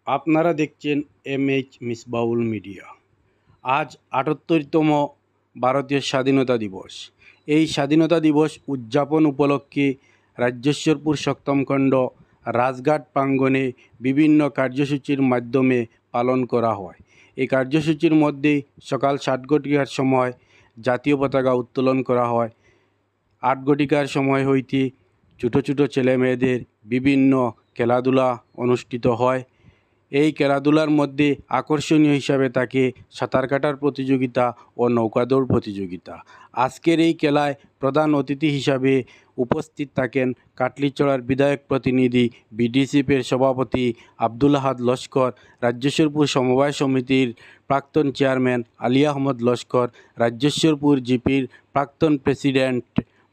আপনারা দেখছেন MH Misbaul media. আজ ৭৮তম ভারতীয় স্বাধীনতা দিবস। এই স্বাধীনতা দিবস উদযাপন উপলক্ষে রাজ্যেশ্বরপুর সপ্তমখণ্ড রাজঘাট প্রাঙ্গণে বিভিন্ন কার্যসূচির মাধ্যমে পালন করা হয়। এই কার্যসূচির মধ্যে সকাল 7 ঘটিকার সময় জাতীয় পতাকা উত্তোলন করা হয়। 8 ঘটিকার সময় হইতে ছোটো ছোটো ছেলে মেয়েদের বিভিন্ন খেলাধুলা অনুষ্ঠিত হয়। এই খেলাধুলার মধ্যে আকর্ষণীয় হিসাবে থাকে সাঁতার কাটার প্রতিযোগিতা ও নৌকাদৌড় প্রতিযোগিতা। আজকের এই খেলায় প্রধান অতিথি হিসাবে উপস্থিত থাকেন কাটলিছড়ার বিধায়ক প্রতিনিধি BDCPর সভাপতি আব্দুল আহাদ লস্কর, রাজ্যেশ্বরপুর সমবায় সমিতির প্রাক্তন চেয়ারম্যান আলী আহমদ লস্কর, রাজ্যেশ্বরপুর জিপির প্রাক্তন প্রেসিডেন্ট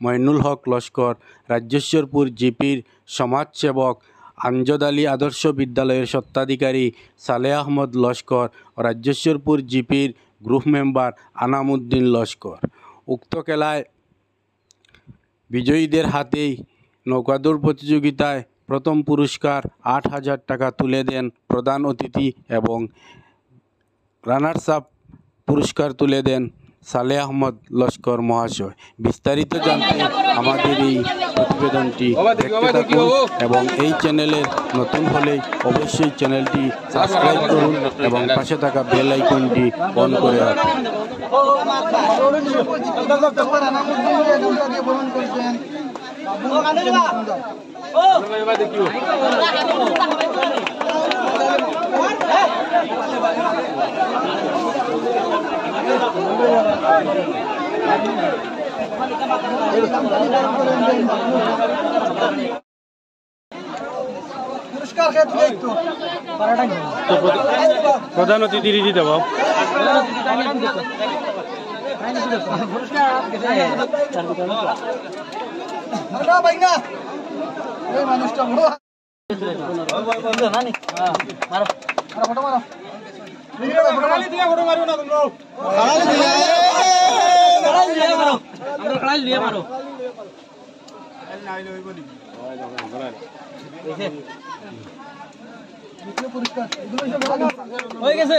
মইনুল হক লস্কর, রাজ্যেশ্বরপুর জিপির সমাজসেবক আমজদ আলী আদর্শ বিদ্যালয়ের স্বত্বাধিকারী সালেহ আহমদ লস্কর ও রাজ্যেশ্বরপুর জিপির গ্রুপ মেম্বার আনামউদ্দিন লস্কর। উক্ত খেলায় বিজয়ীদের হাতেই নৌকাদৌড় প্রতিযোগিতায় প্রথম পুরস্কার ৮,০০০ টাকা তুলে দেন প্রধান অতিথি এবং রানার্স আপ পুরস্কার তুলে দেন সালেহ আহমদ লস্কর মহাশয়। বিস্তারিত জানতে আমাদের এই প্রতিবেদনটি দেখতে থাকুন এবং এই চ্যানেলের নতুন হলে অবশ্যই চ্যানেলটি সাবস্ক্রাইব করুন এবং পাশে থাকা বেল আইকনটি অন করে রাখুন। প্রধান অতিথি দিতে দেব হয়ে গেছে।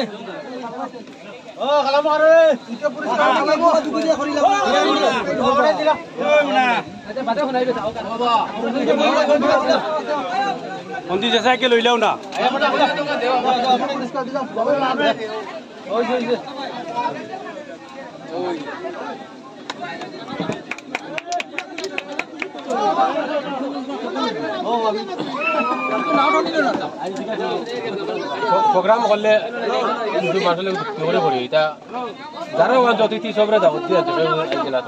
সাইকেল লইলেও না প্রোগ্রাম করলে করে করি এটা যারা অতিথি সবরে দাও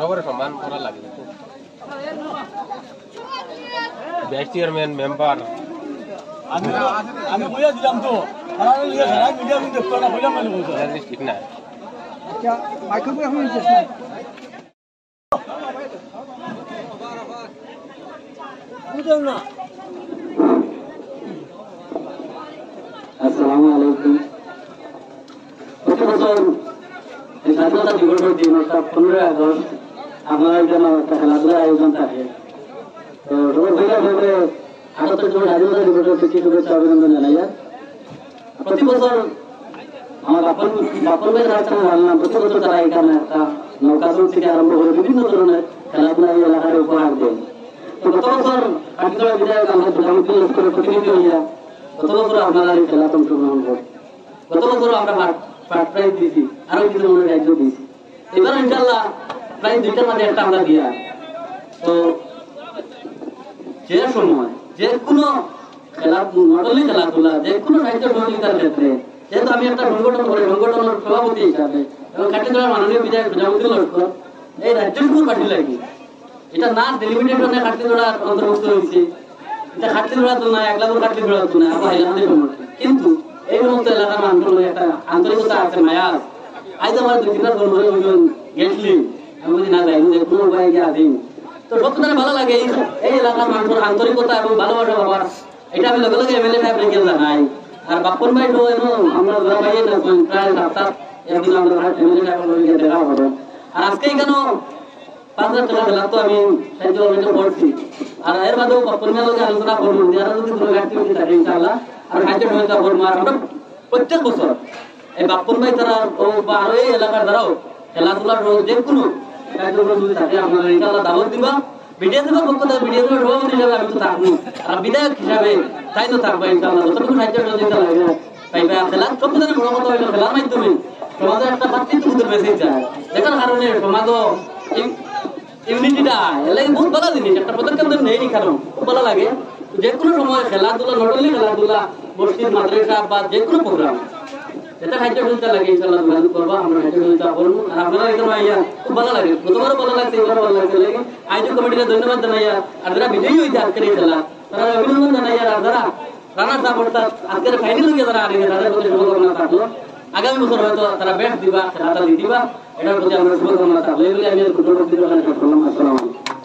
সবার সম্মান করা লাগে। ভাইস চেয়ারম্যান মেম্বার আমি বলে দিলাম তো ঠিক না আসসালামু আলাইকুম। প্রতি বছর এই স্বাধীনতা দিবসের দিন অর্থাৎ 15 আগস্ট আপনার জন্য একটা খেলাধুলার আয়োজন থাকে। তো সবার ভাইরা ভাবে ৭৮তম স্বাধীনতা দিবসের প্রীতি শুভেচ্ছা অভিনন্দন জানাই। প্রতি বছর আমার বাপন ভাইয়ের হাত থেকে জানলাম প্রতি বছর তারা এখানে একটা নৌকাদৌড় থেকে আরম্ভ করে বিভিন্ন ধরনের খেলাধুলা এই এলাকায় উপহার দেয়। তো গত বছর কাটলিছড়া বিধায়ক আমরা আনামউদ্দিন লস্করের প্রতিনিধি হইয়া গত বছর আপনারা এই খেলাতে অংশগ্রহণ করেন। গত বছর আমরা ফার্স্ট প্রাইজ দিয়েছি, আরো কিছু মনে রাজ্য দিয়েছি। এবার ইনশাল্লাহ প্রায় 2টার মাঝে একটা আমরা দিয়া। তো যে সময় যে কোনো খেলা নটলি খেলাধুলা যে কোনো সাহিত্য সহযোগিতার ক্ষেত্রে যেহেতু আমি একটা সংগঠন করি, সংগঠনের সভাপতি হিসাবে এবং কাটলিছড়ার মাননীয় বিধায়ক আনামউদ্দিন লস্কর এই রাজ্যেশ্বরপুর পার্টি লাগি এটা না ডেলিমিটেশনে কাটলিছড়ার অন্তর্ভুক্ত হয়েছে। এটা কাটলিছড়া তো না, একলাপুর কাটলিছড়া তো না, কিন্তু এই সমস্ত এলাকার মানুষের একটা আন্তরিকতা আছে, মায়া। আজ আমার 2-3টা গেটলি আমি যদি না যাই কোনো উপায় গিয়ে আসি তো সত্যি ভালো লাগে। এই এলাকার মানুষের আন্তরিকতা এবং ভালোবাসা বাবার এটা আমি লগে লগে MLA সাহেব রেখে জানাই। আর বাপন ভাই তো আমরা ভাই প্রায় সপ্তাহ একদিন আমরা MLA সাহেব দেখা হবে। আর আজকে কেন 5,000 টাকা খেলা তো আমি সাহিত্য করছি। আর এর বাদেও বাপন ভাই আলোচনা করবো যারা যদি কোনো ঘাটতি থাকে ইনশাআল্লাহ আর সাহায্য সহযোগিতা করবো। আর আমরা প্রত্যেক বছর এই বাপ্পন ভাই তারা বা আরো এই এলাকার দ্বারাও খেলাধুলার যে কোনো কার্যক্রম যদি থাকে আপনারা ইনশাআল্লাহ দাওয়াত দিবা। বিডিএসএফের পক্ষ থেকে বিডিএসএফের সভাপতি হিসাবে আমি তো থাকবো, আর বিধায়ক হিসাবে তাই তো থাকবো ইনশাআল্লাহ। যতটুকু সাহায্য সহযোগিতা লাগে পাইবে। আর খেলা সবচেয়ে বড় কথা হইল খেলার মাধ্যমে সমাজের একটা ভাতৃত্ববোধের মেসেজ যায়, যেটার কারণে সমাজও ইউনিটিটা এলাকা বহুত ভালো জিনিস। একটা পদক্ষেপ নেই এই কারণ খুব ভালো লাগে। যে কোনো সময় খেলাধুলা, নট অনলি খেলাধুলা, মসজিদ মাদ্রাসা বা যে কোনো প্রোগ্রাম যেটা সাহায্য সহযোগিতা লাগে ইনশাআল্লাহ যোগাযোগ করবো, আমরা সাহায্য সহযোগিতা করবো। আর আপনারা এখানে আইয়া খুব ভালো লাগে, প্রথমবারও ভালো লাগছে, এবারও ভালো লাগছে লাগে। আয়োজক কমিটিকে ধন্যবাদ জানাইয়া, আর যারা বিজয়ী হয়েছে আজকের এই খেলা তারা অভিনন্দন জানাইয়া, আর যারা রানার্স আপ অর্থাৎ আজকের ফাইনাল হয়ে যারা আগে তাদের প্রতি শুভকামনা থাকলো। আগামী বছর হয়তো তারা ব্যাট দিবা, খেলাটা দিবা, এটার প্রতি আমরা শুভকামনা থাকলো। এগুলি আমি করলাম। আসসালামু আলাইকুম।